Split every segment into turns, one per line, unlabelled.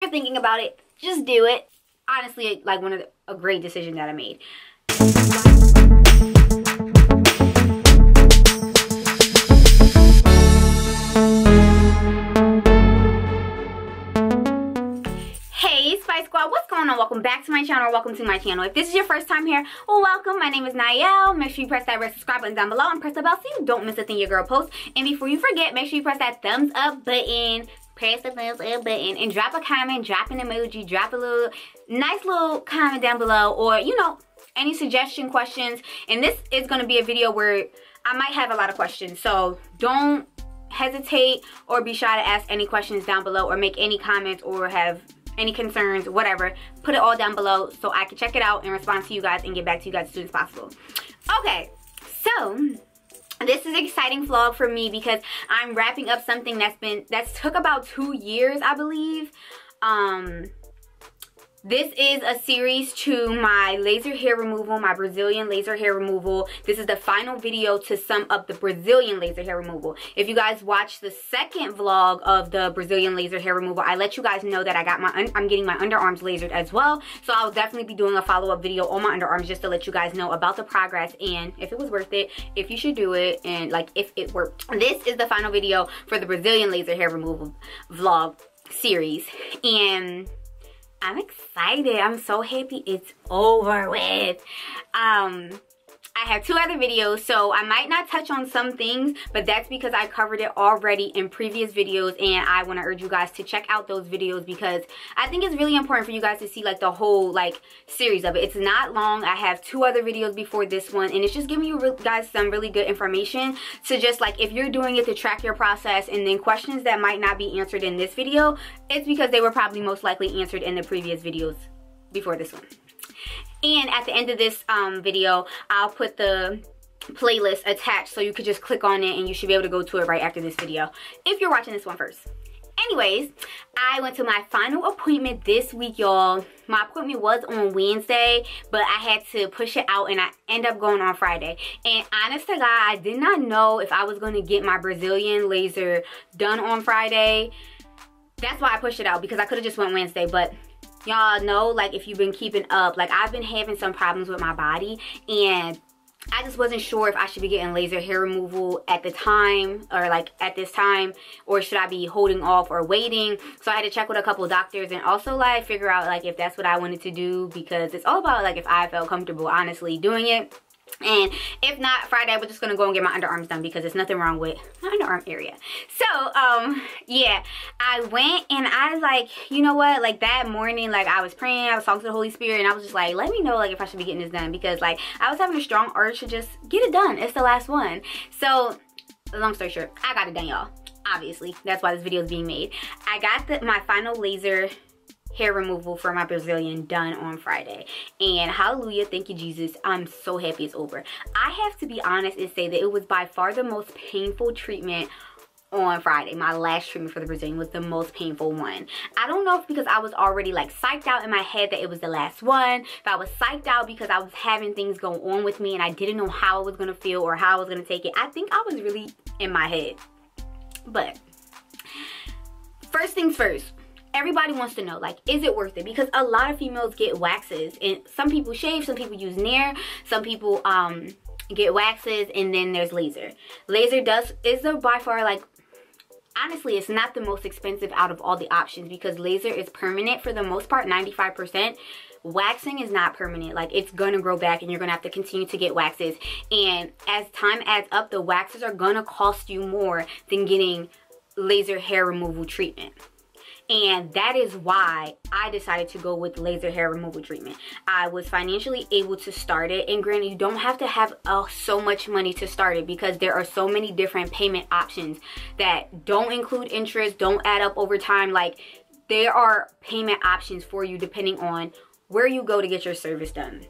you're thinking about it, just do it. Honestly, like a great decision that I made. Hey Spice Squad, what's going on? Welcome back to my channel, or welcome to my channel. If this is your first time here, well, welcome. My name is Heyyyy. Make sure you press that red subscribe button down below and press the bell so you don't miss a thing your girl posts. And before you forget, make sure you press that thumbs up button. Press the thumbs up button and drop a comment, drop an emoji, drop a nice little comment down below, or you know, any suggestion, questions. And this is going to be a video where I might have a lot of questions, so don't hesitate or be shy to ask any questions down below, or make any comments, or have any concerns, whatever. Put it all down below so I can check it out and respond to you guys and get back to you guys as soon as possible. Okay, so this is an exciting vlog for me because I'm wrapping up something that's took about 2 years, I believe. This is a series to my laser hair removal, my Brazilian laser hair removal. This is the final video to sum up the Brazilian laser hair removal. If you guys watched the second vlog of the Brazilian laser hair removal, I let you guys know that I'm getting my underarms lasered as well. So I'll definitely be doing a follow-up video on my underarms just to let you guys know about the progress and if it was worth it, if you should do it, and like if it worked. This is the final video for the Brazilian laser hair removal vlog series, and I'm excited. I'm so happy it's over with. I have 2 other videos, so I might not touch on some things, but that's because I covered it already in previous videos, and I want to urge you guys to check out those videos because I think it's really important for you guys to see like the whole like series of it. It's not long. I have 2 other videos before this one, and it's just giving you guys some really good information to just like, if you're doing it, to track your process, and then questions that might not be answered in this video, it's because they were probably most likely answered in the previous videos before this one. And at the end of this video, I'll put the playlist attached so you could just click on it and you should be able to go to it right after this video if you're watching this one first. Anyways, I went to my final appointment this week, y'all. My appointment was on Wednesday, but I had to push it out and I ended up going on Friday. And honest to God, I did not know if I was going to get my Brazilian laser done on Friday. That's why I pushed it out, because I could have just went Wednesday, but y'all know, like, if you've been keeping up, like, I've been having some problems with my body, and I just wasn't sure if I should be getting laser hair removal at the time, or like at this time, or should I be holding off or waiting. So I had to check with a couple of doctors and also like figure out like if that's what I wanted to do, because it's all about like if I felt comfortable honestly doing it. And if not, Friday we're just gonna go and get my underarms done because there's nothing wrong with my underarm area. So yeah, I went and I like, you know what, like that morning, like I was praying, I was talking to the Holy Spirit, and I was just like, let me know like if I should be getting this done, because like I was having a strong urge to just get it done. It's the last one. So long story short, I got it done, y'all. Obviously, that's why this video is being made. I got my final laser hair removal for my Brazilian done on Friday, and hallelujah, thank you Jesus, I'm so happy it's over. I have to be honest and say that it was by far the most painful treatment on Friday. My last treatment for the Brazilian was the most painful one. I don't know if because I was already like psyched out in my head that it was the last one, if I was psyched out because I was having things go on with me and I didn't know how I was gonna feel or how I was gonna take it. I think I was really in my head. But first things first, everybody wants to know, like, is it worth it? Because a lot of females get waxes, and some people shave, some people use Nair, some people get waxes, and then there's laser. Laser is by far, like, honestly, it's not the most expensive out of all the options, because laser is permanent for the most part, 95%. Waxing is not permanent. Like, it's gonna grow back and you're gonna have to continue to get waxes, and as time adds up, the waxes are gonna cost you more than getting laser hair removal treatment. And that is why I decided to go with laser hair removal treatment. I was financially able to start it, and granted, you don't have to have so much money to start it, because there are so many different payment options that don't include interest, don't add up over time. Like, there are payment options for you depending on where you go to get your service done.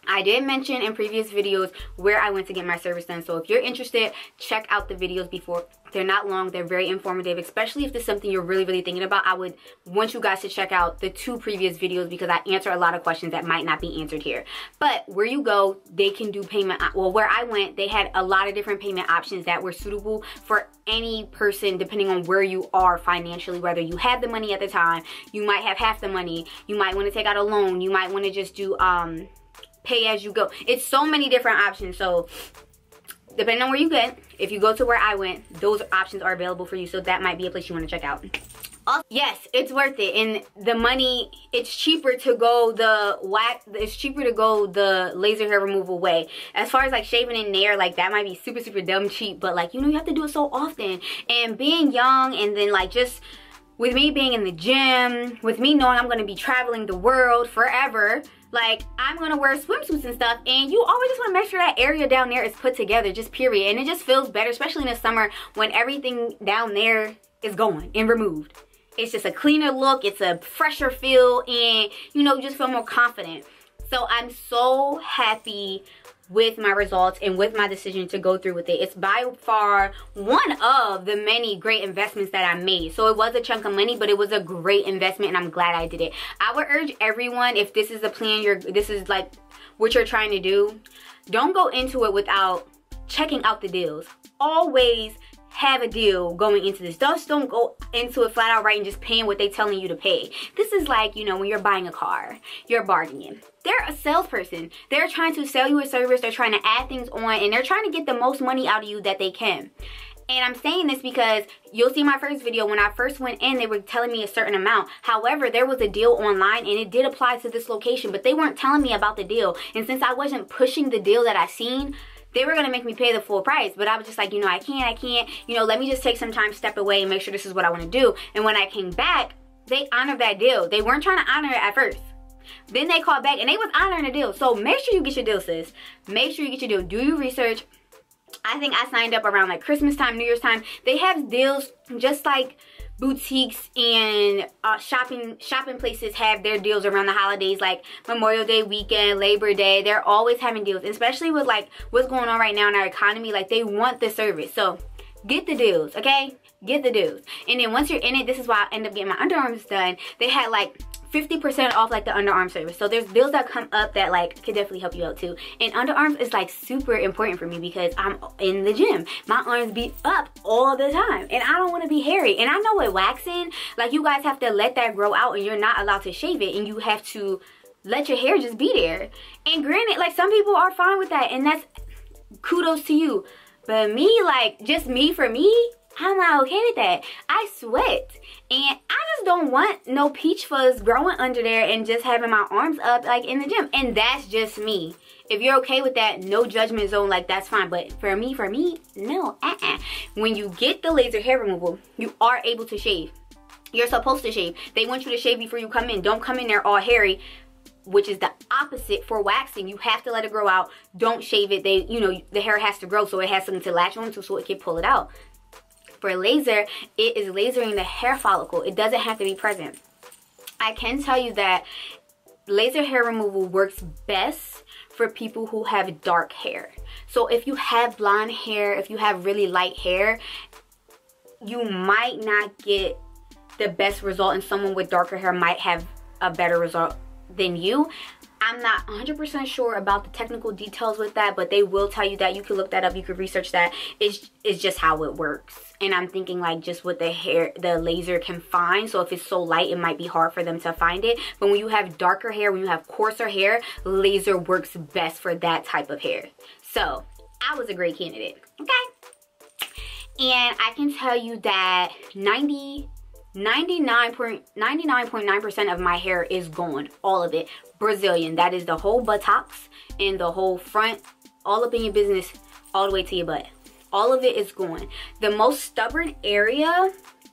I did mention in previous videos where I went to get my service done. So if you're interested, check out the videos before. They're not long. They're very informative, especially if this is something you're really thinking about. I would want you guys to check out the 2 previous videos because I answer a lot of questions that might not be answered here. But where you go, they can do payment. Well, where I went, they had a lot of different payment options that were suitable for any person depending on where you are financially, whether you have the money at the time, you might have half the money, you might want to take out a loan, you might want to just do pay as you go. It's so many different options. So depending on where you get, if you go to where I went, those options are available for you. So that might be a place you want to check out. Also, yes, it's worth it. And the money, it's cheaper to go the laser hair removal way. As far as like shaving in there, like that might be super dumb cheap, but like, you know, you have to do it so often. And being young, and then like just with me being in the gym, with me knowing I'm going to be traveling the world forever, like I'm going to wear swimsuits and stuff, and you always just want to make sure that area down there is put together, just period. And it just feels better, especially in the summer when everything down there is going and removed. It's just a cleaner look, it's a fresher feel, and you know, you just feel more confident. So I'm so happy with my results and with my decision to go through with it. It's by far one of the many great investments that I made. So it was a chunk of money, but it was a great investment, and I'm glad I did it. I would urge everyone, if this is the plan, this is like what you're trying to do, don't go into it without checking out the deals. Always have a deal going into this. Just don't go into it flat out right and just paying what they're telling you to pay. This is like, you know, when you're buying a car, you're bargaining. They're a salesperson. They're trying to sell you a service. They're trying to add things on, and they're trying to get the most money out of you that they can. And I'm saying this because you'll see my first video. When I first went in, they were telling me a certain amount. However, there was a deal online, and it did apply to this location, but they weren't telling me about the deal. And since I wasn't pushing the deal that I seen, they were going to make me pay the full price. But I was just like, you know, I can't, you know, let me just take some time, step away, and make sure this is what I want to do. And when I came back, they honored that deal. They weren't trying to honor it at first. Then they called back, and they was honoring the deal. So make sure you get your deal, sis. Make sure you get your deal. Do your research. I think I signed up around like Christmas time, New Year's time. They have deals just like boutiques and shopping places have their deals around the holidays, like Memorial Day weekend, Labor Day. They're always having deals, especially with like what's going on right now in our economy. Like, they want the service. So get the deals, okay? Get the deals. And then once you're in it, this is why I end up getting my underarms done. They had like 50% off like the underarm service. So there's deals that come up that like could definitely help you out too. And underarms is like super important for me because I'm in the gym. My arms be up all the time, and I don't want to be hairy. And I know with waxing, like, you guys have to let that grow out, and you're not allowed to shave it, and you have to let your hair just be there. And granted, like, some people are fine with that, and that's kudos to you. But me, like, just me, for me, I'm not okay with that. I sweat, and I just don't want no peach fuzz growing under there and just having my arms up like in the gym. And that's just me. If you're okay with that, no judgment zone, like, that's fine. But for me, no, When you get the laser hair removal, you are able to shave. You're supposed to shave. They want you to shave before you come in. Don't come in there all hairy, which is the opposite for waxing. You have to let it grow out. Don't shave it. You know, the hair has to grow, so it has something to latch onto so it can pull it out. For laser, it is lasering the hair follicle. It doesn't have to be present. I can tell you that laser hair removal works best for people who have dark hair. So if you have blonde hair, if you have really light hair, you might not get the best result, and someone with darker hair might have a better result than you. I'm not 100% sure about the technical details with that, but they will tell you that. You can look that up, you can research that. It's just how it works. And I'm thinking like just what the laser can find. So if it's so light, it might be hard for them to find it. But when you have darker hair, when you have coarser hair, laser works best for that type of hair. So I was a great candidate, okay? And I can tell you that 99.9% of my hair is gone, all of it. Brazilian, that is the whole buttocks and the whole front, all up in your business, all the way to your butt. All of it is gone. The most stubborn area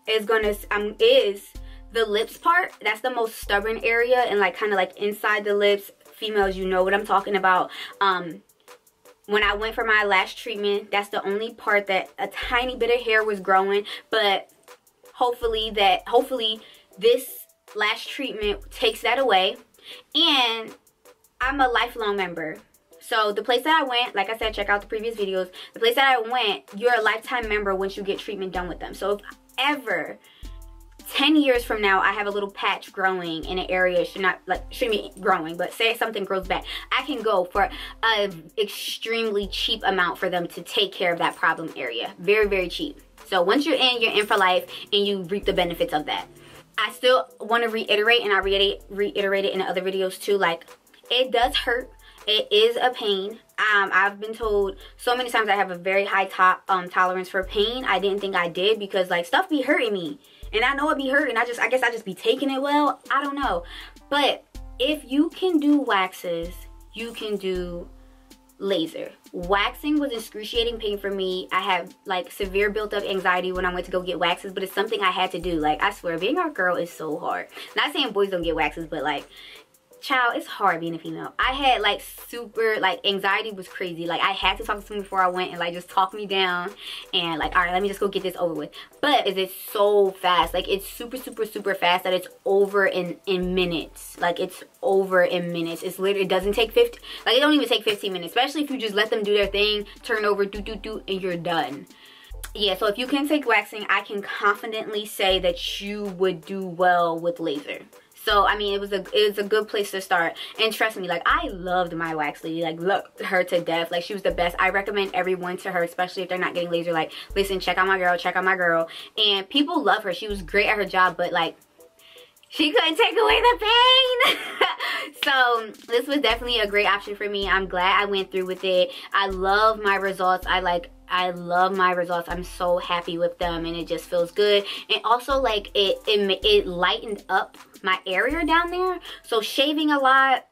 is the lips part. That's the most stubborn area, and like kind of like inside the lips. Females, you know what I'm talking about. When I went for my lash treatment, that's the only part that a tiny bit of hair was growing, but hopefully this lash treatment takes that away. And I'm a lifelong member. So the place that I went, like I said, check out the previous videos. The place that I went, you're a lifetime member once you get treatment done with them. So if ever 10 years from now I have a little patch growing in an area, shouldn't be growing, but say something grows back, I can go for an extremely cheap amount for them to take care of that problem area. Very, very cheap. So once you're in for life, and you reap the benefits of that. I still want to reiterate, and I reiterate it in other videos too, like, it does hurt. It is a pain. I've been told so many times I have a very high tolerance for pain. I didn't think I did, because like stuff be hurting me, and I know it be hurting. I guess I just be taking it well. I don't know. But if you can do waxes, you can do laser. Waxing was excruciating pain for me. I have like severe built up anxiety when I went to go get waxes, but it's something I had to do. Like, I swear, being a girl is so hard. Not saying boys don't get waxes, but like, child, it's hard being a female. I had like super, like, anxiety was crazy. Like, I had to talk to someone before I went and like just talk me down and like, all right, let me just go get this over with. But it's so fast. Like, it's super, super, super fast that it's over in minutes. Like, it's over in minutes. It's literally, it doesn't take 50, like, it don't even take 15 minutes, especially if you just let them do their thing, turn over, do, and you're done. Yeah, so if you can take waxing, I can confidently say that you would do well with laser. So, I mean, it was a good place to start. And trust me, like, I loved my wax lady. Like, loved her to death. Like, she was the best. I recommend everyone to her, especially if they're not getting laser. Like, listen, check out my girl, check out my girl. And people love her. She was great at her job, but, like, she couldn't take away the pain. So, this was definitely a great option for me. I'm glad I went through with it. I love my results. I love my results. I'm so happy with them, and it just feels good. And also, like, it lightened up my area down there. So shaving a lot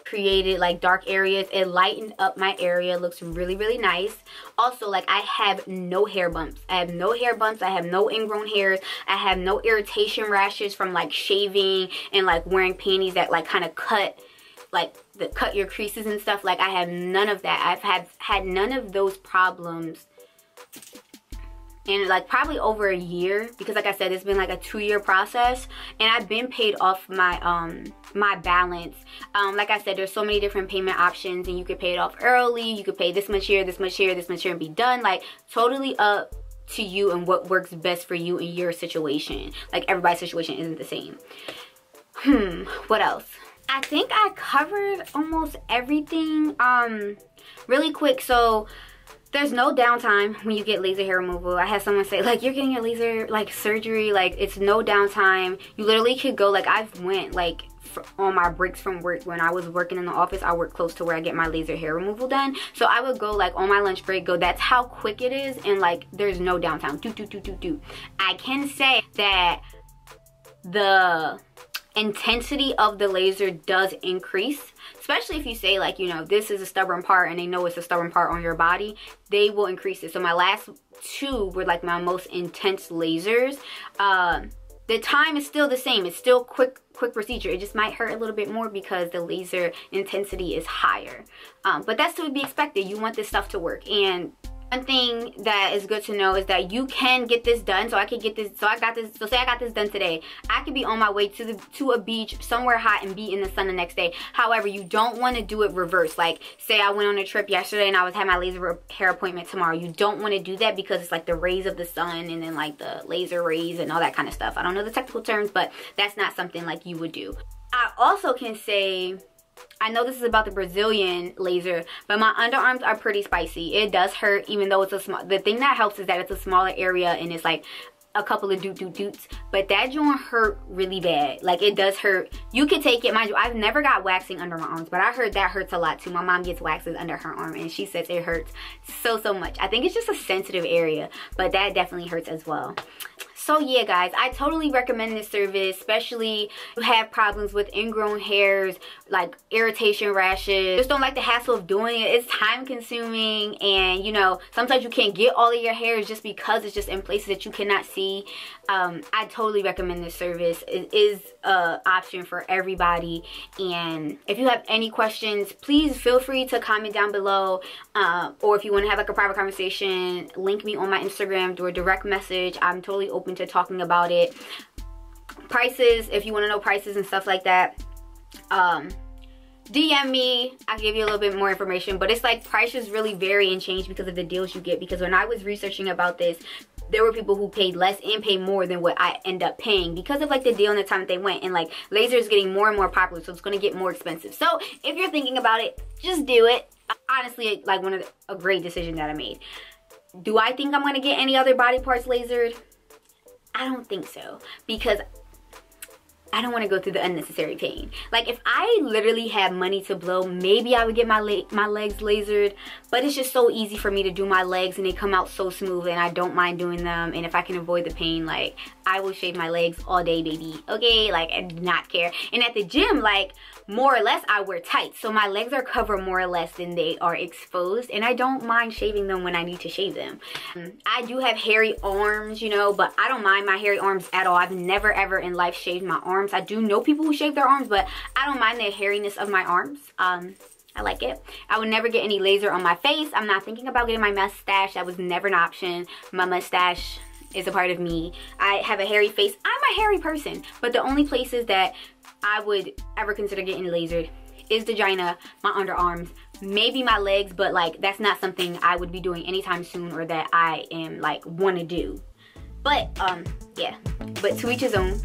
created like dark areas. It lightened up my area. Looks really, really nice. Also, like, I have no hair bumps. I have no hair bumps. I have no ingrown hairs. I have no irritation rashes from like shaving and like wearing panties that like kind of cut your creases and stuff. Like, I have none of that. I've had none of those problems in like probably over a year, because like I said, it's been like a 2-year process, and I've been paid off my my balance. Like I said, there's so many different payment options, and you could pay it off early, you could pay this much here, this much here, this much here, and be done. Like, totally up to you and what works best for you in your situation. Like, everybody's situation isn't the same. What else? I think I covered almost everything. Really quick, so there's no downtime when you get laser hair removal. I had someone say, like, you're getting your laser, like, surgery, like, it's no downtime. You literally could go, like, I've went, like, on my breaks from work. When I was working in the office, I work close to where I get my laser hair removal done. So I would go, like, on my lunch break, go, that's how quick it is, and, like, there's no downtime. Do. I can say that the intensity of the laser does increase, especially if you say, like, you know, this is a stubborn part, and they know it's a stubborn part on your body, they will increase it. So my last 2 were like my most intense lasers. The time is still the same. It's still quick procedure. It just might hurt a little bit more because the laser intensity is higher, but that's to be expected. You want this stuff to work. And one thing that is good to know is that you can get this done. So I could get this, so say I got this done today. I could be on my way to a beach somewhere hot and be in the sun the next day. However, you don't want to do it reverse. Like, say I went on a trip yesterday and I had my laser hair appointment tomorrow. You don't want to do that, because it's like the rays of the sun and then like the laser rays and all that kind of stuff. I don't know the technical terms, but that's not something like you would do. I also can say, I know this is about the Brazilian laser, but my underarms are pretty spicy. It does hurt, even though it's a small, the thing that helps is that it's a smaller area and it's like a couple of doots, but that joint hurt really bad. Like, it does hurt. You can take it, mind you, I've never got waxing under my arms, but I heard that hurts a lot too. My mom gets waxes under her arm, and she says it hurts so much. I think it's just a sensitive area, but that definitely hurts as well. So yeah, guys, I totally recommend this service, especially if you have problems with ingrown hairs, like irritation rashes. Just don't like the hassle of doing it. It's time consuming, and you know, sometimes you can't get all of your hairs just because it's just in places that you cannot see. I totally recommend this service. It is an option for everybody, and if you have any questions, please feel free to comment down below, or if you want to have like a private conversation, link me on my Instagram, do a direct message. I'm totally open to talking about it. Prices, if you want to know prices and stuff like that, DM me, I'll give you a little bit more information. But it's like prices really vary and change because of the deals you get. Because when I was researching about this, there were people who paid less and paid more than what I end up paying because of like the deal and the time that they went. And like laser is getting more and more popular, so it's going to get more expensive. So if you're thinking about it, just do it. Honestly, like a great decision that I made. Do I think I'm going to get any other body parts lasered? I don't think so, because I don't want to go through the unnecessary pain. Like if I literally had money to blow, maybe I would get my legs lasered, but it's just so easy for me to do my legs and they come out so smooth and I don't mind doing them. And if I can avoid the pain, like I will shave my legs all day, baby. Okay, like I do not care. And at the gym, like more or less I wear tights, so my legs are covered more or less than they are exposed, and I don't mind shaving them when I need to shave them. I do have hairy arms, you know, but I don't mind my hairy arms at all. I've never ever in life shaved my arms. I do know people who shave their arms, but I don't mind the hairiness of my arms. I like it. I would never get any laser on my face. I'm not thinking about getting my mustache. That was never an option. My mustache is a part of me. I have a hairy face. I'm a hairy person, but the only places that I would ever consider getting lasered is the vagina, my underarms, maybe my legs, but like that's not something I would be doing anytime soon or that I am like want to do. But yeah, but to each his own.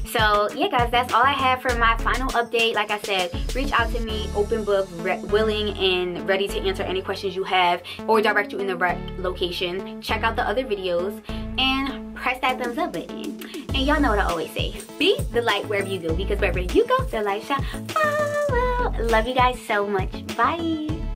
So yeah guys, that's all I have for my final update. Like I said, reach out to me, open book, willing and ready to answer any questions you have or direct you in the right location. Check out the other videos and press that thumbs up button. And y'all know what I always say, be the light wherever you go, because wherever you go, the light shine. Follow. Love you guys so much. Bye.